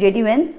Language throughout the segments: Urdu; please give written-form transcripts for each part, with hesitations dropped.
JD Vance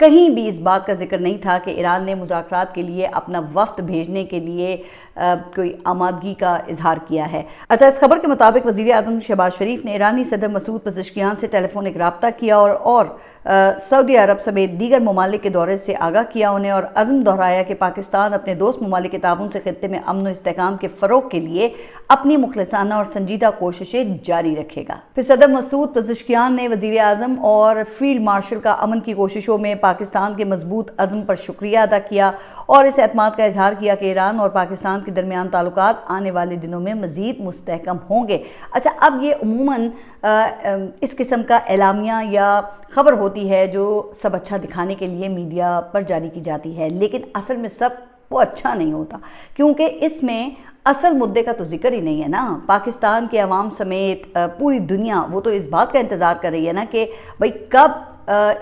کہیں بھی اس بات کا ذکر نہیں تھا کہ ایران نے مذاکرات کے لیے اپنا وفد بھیجنے کے لیے کوئی آمادگی کا اظہار کیا ہے۔ اچھا، اس خبر کے مطابق وزیر اعظم شہباز شریف نے ایرانی صدر مسعود پزشکیان سے ٹیلی فونک رابطہ کیا اور سعودی عرب سمیت دیگر ممالک کے دورے سے آگاہ کیا انہیں، اور عزم دہرایا کہ پاکستان اپنے دوست ممالک کے تعاون سے خطے میں امن و استحکام کے فروغ کے لیے اپنی مخلصانہ اور سنجیدہ کوششیں جاری رکھے گا۔ پھر صدر مسعود پزشکیان نے وزیر اعظم اور فیلڈ مارشل کا امن کی کوششوں میں پاکستان کے مضبوط عزم پر شکریہ ادا کیا اور اس اعتماد کا اظہار کیا کہ ایران اور پاکستان کے درمیان تعلقات آنے والے دنوں میں مزید مستحکم ہوں گے۔ اچھا، اب یہ عموماً اس قسم کا اعلامیہ یا خبر ہوتی ہے جو سب اچھا دکھانے کے لیے میڈیا پر جاری کی جاتی ہے، لیکن اصل میں سب وہ اچھا نہیں ہوتا، کیونکہ اس میں اصل مدعے کا تو ذکر ہی نہیں ہے نا۔ پاکستان کے عوام سمیت پوری دنیا وہ تو اس بات کا انتظار کر رہی ہے نا کہ بھئی کب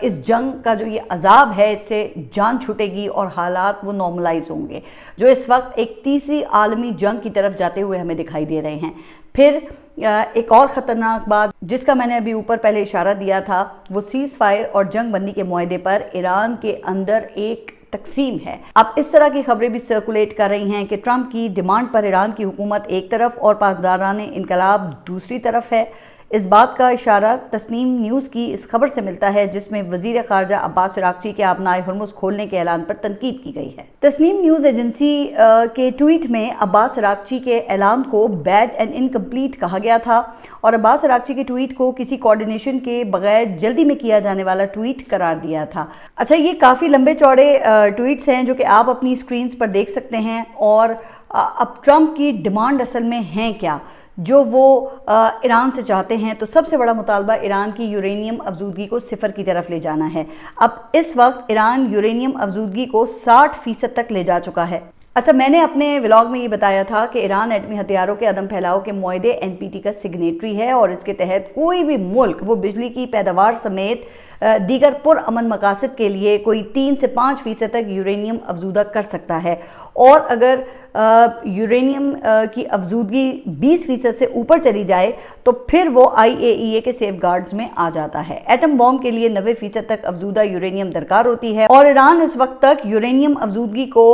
اس جنگ کا جو یہ عذاب ہے اس سے جان چھوٹے گی اور حالات وہ نارملائز ہوں گے، جو اس وقت ایک تیسری عالمی جنگ کی طرف جاتے ہوئے ہمیں دکھائی دے رہے ہیں۔ پھر ایک اور خطرناک بات جس کا میں نے ابھی اوپر پہلے اشارہ دیا تھا، وہ سیز فائر اور جنگ بندی کے معاہدے پر ایران کے اندر ایک تقسیم ہے۔ اب اس طرح کی خبریں بھی سرکولیٹ کر رہی ہیں کہ ٹرمپ کی ڈیمانڈ پر ایران کی حکومت ایک طرف اور پاسداران انقلاب دوسری طرف ہے۔ اس بات کا اشارہ تسنیم نیوز کی اس خبر سے ملتا ہے جس میں وزیر خارجہ عباس عراقچی کے آبنائے ہرمز کھولنے کے اعلان پر تنقید کی گئی ہے۔ تسنیم نیوز ایجنسی کے ٹویٹ میں عباس عراقچی کے اعلان کو بیڈ اینڈ انکمپلیٹ کہا گیا تھا اور عباس عراقچی کے ٹویٹ کو کسی کوارڈینیشن کے بغیر جلدی میں کیا جانے والا ٹویٹ قرار دیا تھا۔ اچھا، یہ کافی لمبے چوڑے ٹویٹس ہیں جو کہ آپ اپنی سکرینز پر دیکھ سکتے ہیں، اور اب ٹرمپ کی ڈیمانڈ اصل میں ہیں کیا جو وہ ایران سے چاہتے ہیں؟ تو سب سے بڑا مطالبہ ایران کی یورینیم افزودگی کو صفر کی طرف لے جانا ہے۔ اب اس وقت ایران یورینیم افزودگی کو 60% تک لے جا چکا ہے۔ اچھا، میں نے اپنے ولاگ میں یہ بتایا تھا کہ ایران ایٹمی ہتھیاروں کے عدم پھیلاؤ کے معاہدے NPT کا سگنیٹری ہے، اور اس کے تحت کوئی بھی ملک وہ بجلی کی پیداوار سمیت دیگر پرامن مقاصد کے لیے کوئی 3 سے 5% تک یورینیم افزودہ کر سکتا ہے، اور اگر یورینیم کی افزودگی 20% سے اوپر چلی جائے تو پھر وہ IAEA کے سیف گارڈز میں آ جاتا ہے۔ ایٹم بم کے لیے 90% تک افزودہ یورینیم درکار ہوتی ہے، اور ایران اس وقت تک یورینیم افزودگی کو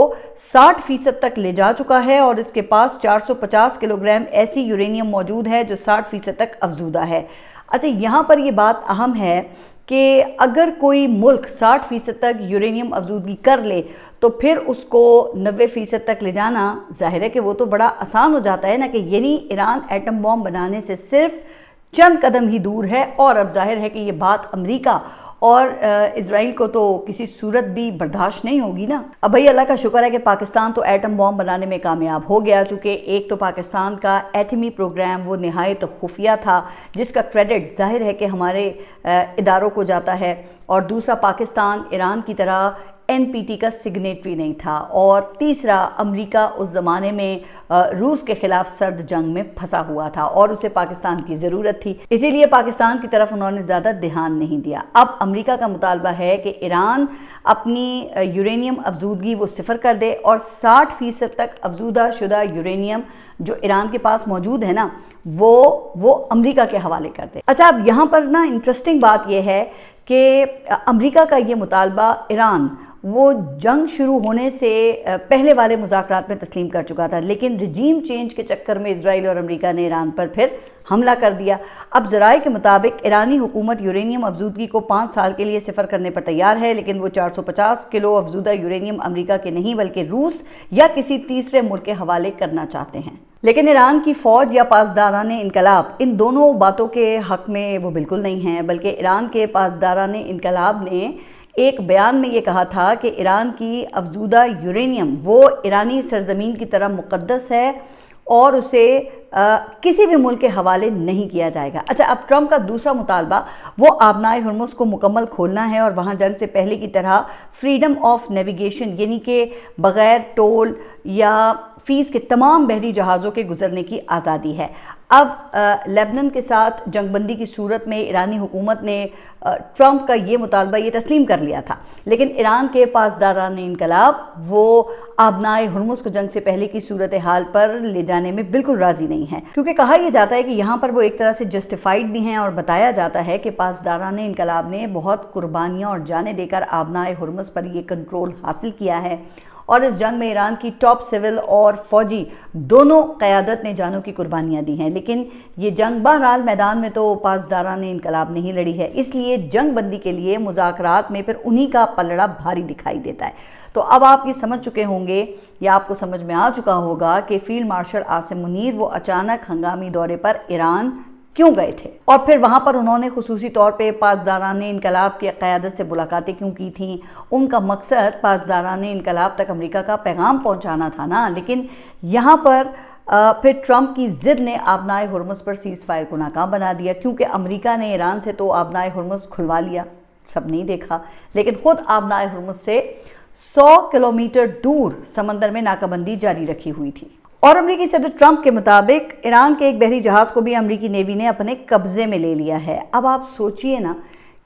60% تک لے جا چکا ہے، اور اس کے پاس 450 کلو گرام ایسی یورینیم موجود ہے جو 60% تک افزودہ ہے۔ اچھا، یہاں پر یہ بات اہم ہے کہ اگر کوئی ملک 60% تک یورینیم افزودگی کر لے تو پھر اس کو 90% تک لے جانا ظاہر ہے کہ وہ تو بڑا آسان ہو جاتا ہے نا، کہ یعنی ایران ایٹم بم بنانے سے صرف چند قدم ہی دور ہے، اور اب ظاہر ہے کہ یہ بات امریکہ اور اسرائیل کو تو کسی صورت بھی برداشت نہیں ہوگی نا۔ اب بھئی اللہ کا شکر ہے کہ پاکستان تو ایٹم بم بنانے میں کامیاب ہو گیا، چونکہ ایک تو پاکستان کا ایٹمی پروگرام وہ نہایت خفیہ تھا جس کا کریڈٹ ظاہر ہے کہ ہمارے اداروں کو جاتا ہے، اور دوسرا پاکستان ایران کی طرح NPT کا سگنیٹری نہیں تھا، اور تیسرا امریکہ اس زمانے میں روس کے خلاف سرد جنگ میں پھنسا ہوا تھا اور اسے پاکستان کی ضرورت تھی، اسی لیے پاکستان کی طرف انہوں نے زیادہ دھیان نہیں دیا۔ اب امریکہ کا مطالبہ ہے کہ ایران اپنی یورینیم افزودگی وہ صفر کر دے، اور 60% تک افزودہ شدہ یورینیم جو ایران کے پاس موجود ہے نا وہ امریکہ کے حوالے کر دے۔ اچھا، اب یہاں پر نا انٹرسٹنگ بات یہ ہے کہ امریکہ کا یہ مطالبہ ایران وہ جنگ شروع ہونے سے پہلے والے مذاکرات میں تسلیم کر چکا تھا، لیکن رجیم چینج کے چکر میں اسرائیل اور امریکہ نے ایران پر پھر حملہ کر دیا۔ اب ذرائع کے مطابق ایرانی حکومت یورینیم افزودگی کو 5 سال کے لیے صفر کرنے پر تیار ہے، لیکن وہ 450 کلو افزودہ یورینیم امریکہ کے نہیں بلکہ روس یا کسی تیسرے ملک کے حوالے کرنا چاہتے ہیں۔ لیکن ایران کی فوج یا پاسداران انقلاب ان دونوں باتوں کے حق میں وہ بالکل نہیں ہیں، بلکہ ایران کے پاسداران انقلاب نے ایک بیان میں یہ کہا تھا کہ ایران کی افزودہ یورینیم وہ ایرانی سرزمین کی طرح مقدس ہے اور اسے کسی بھی ملک کے حوالے نہیں کیا جائے گا۔ اچھا، اب ٹرمپ کا دوسرا مطالبہ وہ آبنائے ہرمز کو مکمل کھولنا ہے اور وہاں جنگ سے پہلے کی طرح فریڈم آف نیویگیشن، یعنی کہ بغیر ٹول یا فیس کے تمام بحری جہازوں کے گزرنے کی آزادی ہے۔ اب لیبنان کے ساتھ جنگ بندی کی صورت میں ایرانی حکومت نے ٹرمپ کا یہ مطالبہ یہ تسلیم کر لیا تھا، لیکن ایران کے پاسداران انقلاب وہ آبنائے ہرمز کو جنگ سے پہلے کی صورتحال پر لے جانے میں بالکل راضی نہیں ہیں، کیونکہ کہا یہ جاتا ہے کہ یہاں پر وہ ایک طرح سے جسٹیفائیڈ بھی ہیں، اور بتایا جاتا ہے کہ پاسداران انقلاب نے بہت قربانیاں اور جانیں دے کر آبنائے ہرمز پر یہ کنٹرول حاصل کیا ہے، اور اس جنگ میں ایران کی ٹاپ سول اور فوجی دونوں قیادت نے جانوں کی قربانیاں دی ہیں۔ لیکن یہ جنگ بہرحال میدان میں تو پاسداران انقلاب نہیں لڑی ہے، اس لیے جنگ بندی کے لیے مذاکرات میں پھر انہی کا پلڑا بھاری دکھائی دیتا ہے۔ تو اب آپ یہ سمجھ چکے ہوں گے یا آپ کو سمجھ میں آ چکا ہوگا کہ فیلڈ مارشل عاصم منیر وہ اچانک ہنگامی دورے پر ایران کیوں گئے تھے، اور پھر وہاں پر انہوں نے خصوصی طور پہ پاسداران انقلاب کی قیادت سے ملاقاتیں کیوں کی تھیں۔ ان کا مقصد پاسداران انقلاب تک امریکہ کا پیغام پہنچانا تھا نا، لیکن یہاں پر پھر ٹرمپ کی ضد نے آبنائے ہرمز پر سیز فائر کو ناکام بنا دیا، کیونکہ امریکہ نے ایران سے تو آبنائے ہرمز کھلوا لیا، سب نہیں دیکھا، لیکن خود آبنائے ہرمز سے 100 کلومیٹر دور سمندر میں ناکہ بندی جاری رکھی ہوئی تھی۔ اور امریکی صدر ٹرمپ کے مطابق ایران کے ایک بحری جہاز کو بھی امریکی نیوی نے اپنے قبضے میں لے لیا ہے۔ اب آپ سوچئے نا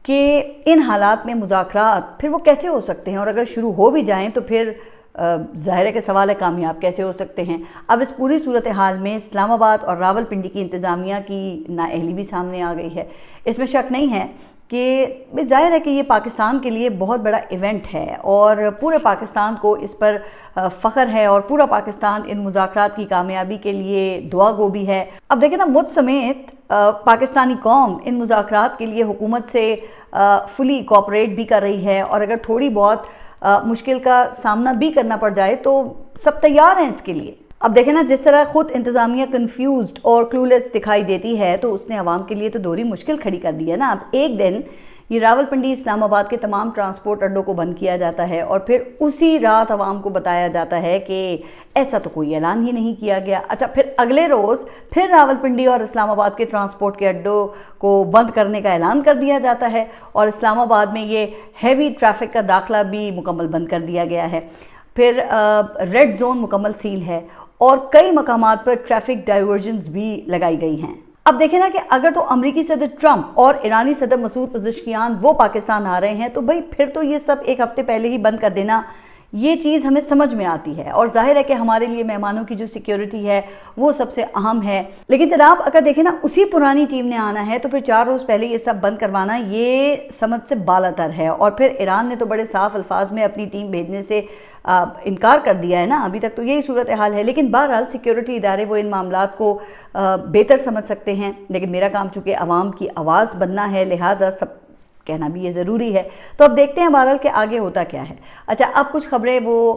کہ ان حالات میں مذاکرات پھر وہ کیسے ہو سکتے ہیں، اور اگر شروع ہو بھی جائیں تو پھر ظاہر ہے کہ سوال ہے کامیاب کیسے ہو سکتے ہیں۔ اب اس پوری صورتحال میں اسلام آباد اور راول پنڈی کی انتظامیہ کی نااہلی بھی سامنے آ گئی ہے۔ اس میں شک نہیں ہے کہ ظاہر ہے کہ یہ پاکستان کے لیے بہت بڑا ایونٹ ہے، اور پورے پاکستان کو اس پر فخر ہے، اور پورا پاکستان ان مذاکرات کی کامیابی کے لیے دعا گو بھی ہے۔ اب دیکھیں نا، مجھ سمیت پاکستانی قوم ان مذاکرات کے لیے حکومت سے فلی کوآپریٹ بھی کر رہی ہے، اور اگر تھوڑی بہت مشکل کا سامنا بھی کرنا پڑ جائے تو سب تیار ہیں اس کے لیے۔ اب دیکھیں نا، جس طرح خود انتظامیہ کنفیوزڈ اور کلولیس دکھائی دیتی ہے، تو اس نے عوام کے لیے تو دوہری مشکل کھڑی کر دی ہے نا۔ اب ایک دن یہ راول پنڈی اسلام آباد کے تمام ٹرانسپورٹ اڈوں کو بند کیا جاتا ہے، اور پھر اسی رات عوام کو بتایا جاتا ہے کہ ایسا تو کوئی اعلان ہی نہیں کیا گیا۔ اچھا، پھر اگلے روز پھر راول پنڈی اور اسلام آباد کے ٹرانسپورٹ کے اڈوں کو بند کرنے کا اعلان کر دیا جاتا ہے، اور اسلام آباد میں یہ ہیوی ٹریفک کا داخلہ بھی مکمل بند کر دیا گیا ہے۔ پھر ریڈ زون مکمل سیل ہے، اور کئی مقامات پر ٹریفک ڈائیورژنز بھی لگائی گئی ہیں۔ اب دیکھیں نا کہ اگر تو امریکی صدر ٹرمپ اور ایرانی صدر مسعود پزشکیان وہ پاکستان آ رہے ہیں، تو بھئی پھر تو یہ سب ایک ہفتے پہلے ہی بند کر دینا، یہ چیز ہمیں سمجھ میں آتی ہے، اور ظاہر ہے کہ ہمارے لیے مہمانوں کی جو سیکیورٹی ہے وہ سب سے اہم ہے۔ لیکن جناب، اگر دیکھیں نا، اسی پرانی ٹیم نے آنا ہے تو پھر 4 روز پہلے یہ سب بند کروانا یہ سمجھ سے بالاتر ہے، اور پھر ایران نے تو بڑے صاف الفاظ میں اپنی ٹیم بھیجنے سے انکار کر دیا ہے نا۔ ابھی تک تو یہی صورتحال ہے، لیکن بہرحال سیکیورٹی ادارے وہ ان معاملات کو بہتر سمجھ سکتے ہیں، لیکن میرا کام چونکہ عوام کی آواز بننا ہے، لہٰذا سب کہنا بھی یہ ضروری ہے۔ تو اب دیکھتے ہیں بہرحال کہ آگے ہوتا کیا ہے۔ اچھا، اب کچھ خبریں وہ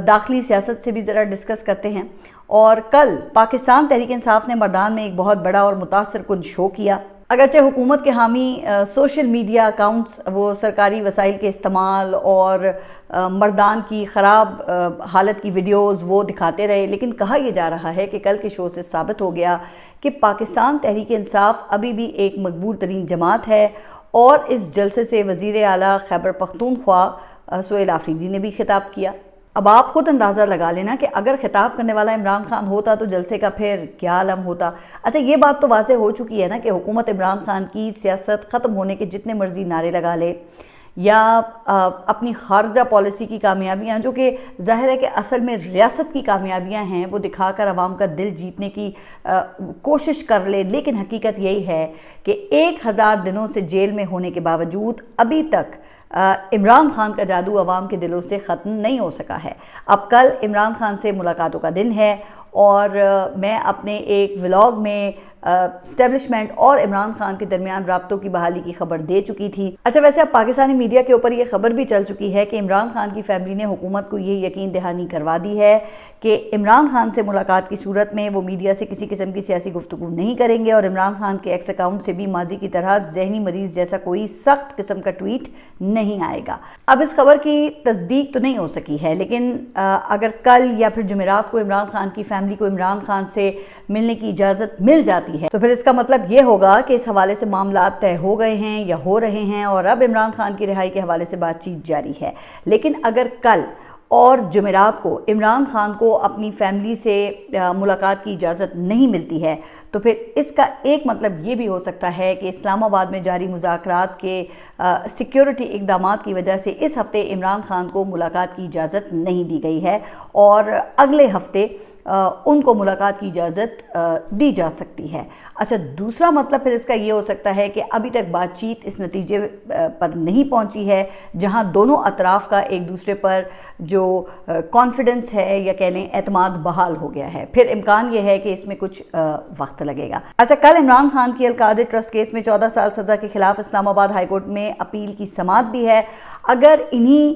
داخلی سیاست سے بھی ذرا ڈسکس کرتے ہیں۔ اور کل پاکستان تحریک انصاف نے مردان میں ایک بہت بڑا اور متاثر کن شو کیا۔ اگرچہ حکومت کے حامی سوشل میڈیا اکاؤنٹس وہ سرکاری وسائل کے استعمال اور مردان کی خراب حالت کی ویڈیوز وہ دکھاتے رہے، لیکن کہا یہ جا رہا ہے کہ کل کے شو سے ثابت ہو گیا کہ پاکستان تحریک انصاف ابھی بھی ایک مقبول ترین جماعت ہے، اور اس جلسے سے وزیر اعلیٰ خیبر پختونخوا سہیل آفریدی نے بھی خطاب کیا۔ اب آپ خود اندازہ لگا لینا کہ اگر خطاب کرنے والا عمران خان ہوتا تو جلسے کا پھر کیا عالم ہوتا۔ اچھا، یہ بات تو واضح ہو چکی ہے نا کہ حکومت عمران خان کی سیاست ختم ہونے کے جتنے مرضی نعرے لگا لے، یا اپنی خارجہ پالیسی کی کامیابیاں، جو کہ ظاہر ہے کہ اصل میں ریاست کی کامیابیاں ہیں، وہ دکھا کر عوام کا دل جیتنے کی کوشش کر لے، لیکن حقیقت یہی ہے کہ 1000 دنوں سے جیل میں ہونے کے باوجود ابھی تک عمران خان کا جادو عوام کے دلوں سے ختم نہیں ہو سکا ہے۔ اب کل عمران خان سے ملاقاتوں کا دن ہے، اور میں اپنے ایک ولاگ میں اسٹیبلشمنٹ اور عمران خان کے درمیان رابطوں کی بحالی کی خبر دے چکی تھی۔ اچھا، ویسے اب پاکستانی میڈیا کے اوپر یہ خبر بھی چل چکی ہے کہ عمران خان کی فیملی نے حکومت کو یہ یقین دہانی کروا دی ہے کہ عمران خان سے ملاقات کی صورت میں وہ میڈیا سے کسی قسم کی سیاسی گفتگو نہیں کریں گے، اور عمران خان کے ایکس اکاؤنٹ سے بھی ماضی کی طرح ذہنی مریض جیسا کوئی سخت قسم کا ٹویٹ نہیں آئے گا۔ اب اس خبر کی تصدیق تو نہیں ہو سکی ہے، لیکن اگر کل یا پھر جمعرات کو عمران خان کی فیملی کو عمران خان سے ملنے کی اجازت مل جاتی ہے تو پھر اس کا مطلب یہ ہوگا کہ اس حوالے سے معاملات طے ہو گئے ہیں یا ہو رہے ہیں، اور اب عمران خان کی رہائی کے حوالے سے بات چیت جاری ہے۔ لیکن اگر کل اور جمعرات کو عمران خان کو اپنی فیملی سے ملاقات کی اجازت نہیں ملتی ہے، تو پھر اس کا ایک مطلب یہ بھی ہو سکتا ہے کہ اسلام آباد میں جاری مذاکرات کے سیکیورٹی اقدامات کی وجہ سے اس ہفتے عمران خان کو ملاقات کی اجازت نہیں دی گئی ہے، اور اگلے ہفتے ان کو ملاقات کی اجازت دی جا سکتی ہے۔ اچھا، دوسرا مطلب پھر اس کا یہ ہو سکتا ہے کہ ابھی تک بات چیت اس نتیجے پر نہیں پہنچی ہے جہاں دونوں اطراف کا ایک دوسرے پر جو کانفیڈنس ہے یا کہہ لیں اعتماد بحال ہو گیا ہے، پھر امکان یہ ہے کہ اس میں کچھ وقت لگے گا۔ اچھا، کل عمران خان کی القادر ٹرسٹ کیس میں 14 سال سزا کے خلاف اسلام آباد ہائی کورٹ میں اپیل کی سماعت بھی ہے۔ اگر انہی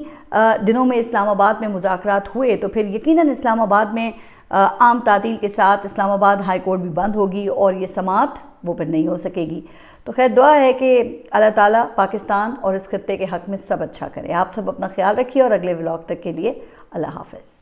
دنوں میں اسلام آباد میں مذاکرات ہوئے تو پھر یقیناً اسلام آباد میں عام تعطیل کے ساتھ اسلام آباد ہائی کورٹ بھی بند ہوگی اور یہ سماعت وہ پھر نہیں ہو سکے گی۔ تو خیر دعا ہے کہ اللہ تعالیٰ پاکستان اور اس خطے کے حق میں سب اچھا کرے۔ آپ سب اپنا خیال رکھیے اور اگلے ولاگ تک کے لیے اللہ حافظ۔